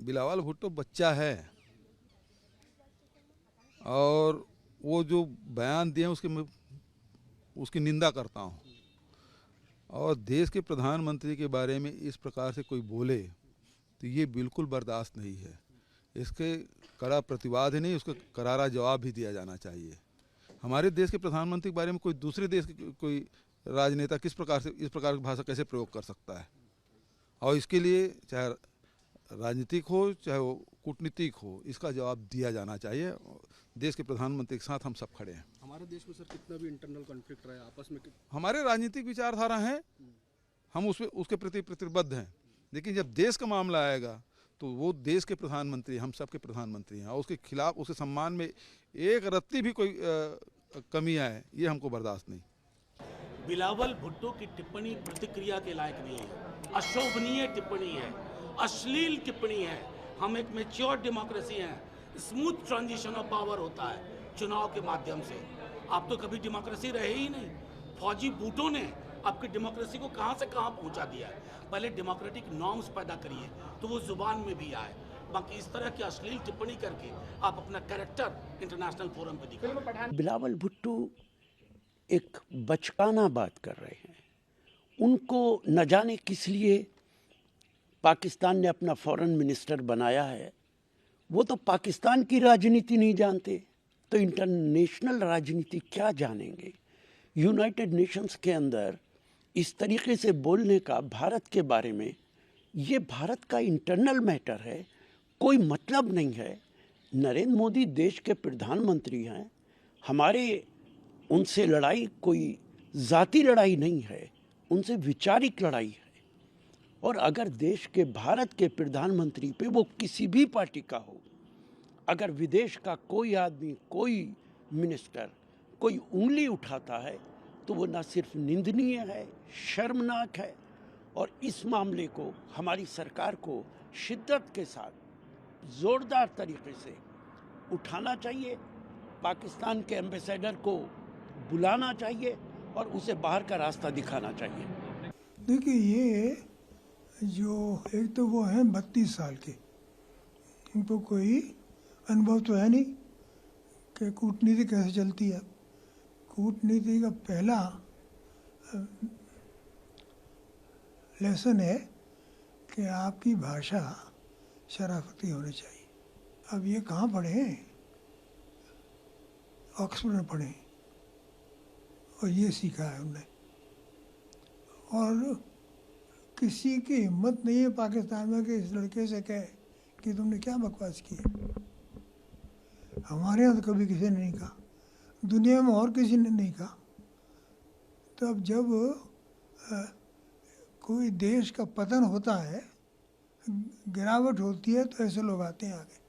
बिलावल भुट्टो बच्चा है और वो जो बयान दिए उसके मैं उसकी निंदा करता हूँ। और देश के प्रधानमंत्री के बारे में इस प्रकार से कोई बोले तो ये बिल्कुल बर्दाश्त नहीं है। इसके कड़ा प्रतिवाद ही नहीं, उसका करारा जवाब भी दिया जाना चाहिए। हमारे देश के प्रधानमंत्री के बारे में कोई दूसरे देश के कोई राजनेता किस प्रकार से इस प्रकार की भाषा कैसे प्रयोग कर सकता है? और इसके लिए चाहे राजनीतिक हो चाहे वो कूटनीतिक हो, इसका जवाब दिया जाना चाहिए। देश के प्रधानमंत्री के साथ हम सब खड़े हैं। हमारे देश में सर कितना भी इंटरनल कॉन्फ्लिक्ट रहा है आपस में, हमारे राजनीतिक विचारधारा हैं, हम उसके प्रति प्रतिबद्ध हैं, लेकिन जब देश का मामला आएगा तो वो देश के प्रधानमंत्री हम सब के प्रधानमंत्री हैं और उसके खिलाफ उसके सम्मान में एक रत्ती भी कोई कमी आए ये हमको बर्दाश्त नहीं। बिलावल भुट्टो की टिप्पणी प्रतिक्रिया के लायक नहीं है, अशोभनीय टिप्पणी है, अश्लील टिप्पणी है। हम एक मैच्योर डेमोक्रेसी हैं, स्मूथ ट्रांजिशन ऑफ पावर होता है चुनाव के माध्यम से। आप तो कभी डेमोक्रेसी रहे ही नहीं। फौजी बूटों ने आपकी डेमोक्रेसी को कहां से कहां पहुंचा दिया है। पहले डेमोक्रेटिक नॉर्म्स पैदा करिए तो वो जुबान में भी आए। बाकी इस तरह की अश्लील टिप्पणी करके आप अपना कैरेक्टर इंटरनेशनल फोरम पे दिखाएं। बिलावल भुट्टो एक बचकाना बात कर रहे हैं। उनको न जाने किस लिए पाकिस्तान ने अपना फॉरेन मिनिस्टर बनाया है। वो तो पाकिस्तान की राजनीति नहीं जानते तो इंटरनेशनल राजनीति क्या जानेंगे। यूनाइटेड नेशंस के अंदर इस तरीके से बोलने का भारत के बारे में, ये भारत का इंटरनल मैटर है, कोई मतलब नहीं है। नरेंद्र मोदी देश के प्रधानमंत्री हैं। हमारे उनसे लड़ाई कोई ज़ाती लड़ाई नहीं है, उनसे वैचारिक लड़ाई है। और अगर देश के भारत के प्रधानमंत्री पे, वो किसी भी पार्टी का हो, अगर विदेश का कोई आदमी, कोई मिनिस्टर कोई उंगली उठाता है तो वो न सिर्फ निंदनीय है, शर्मनाक है। और इस मामले को हमारी सरकार को शिद्दत के साथ ज़ोरदार तरीके से उठाना चाहिए। पाकिस्तान के एम्बेसडर को बुलाना चाहिए और उसे बाहर का रास्ता दिखाना चाहिए। देखिए, ये जो एक तो वो हैं 32 साल के, इनको कोई अनुभव तो है नहीं कि कूटनीति कैसे चलती है। कूटनीति का पहला लेसन है कि आपकी भाषा शराफती होनी चाहिए। अब ये कहाँ पढ़े हैं? ऑक्सफोर्ड में पढ़े और ये सीखा है उन्होंने। और किसी की हिम्मत नहीं है पाकिस्तान में कि इस लड़के से कहे कि तुमने क्या बकवास की है। हमारे यहाँ तो कभी किसी ने नहीं कहा, दुनिया में और किसी ने नहीं कहा। तो अब जब कोई देश का पतन होता है, गिरावट होती है, तो ऐसे लोग आते हैं आगे।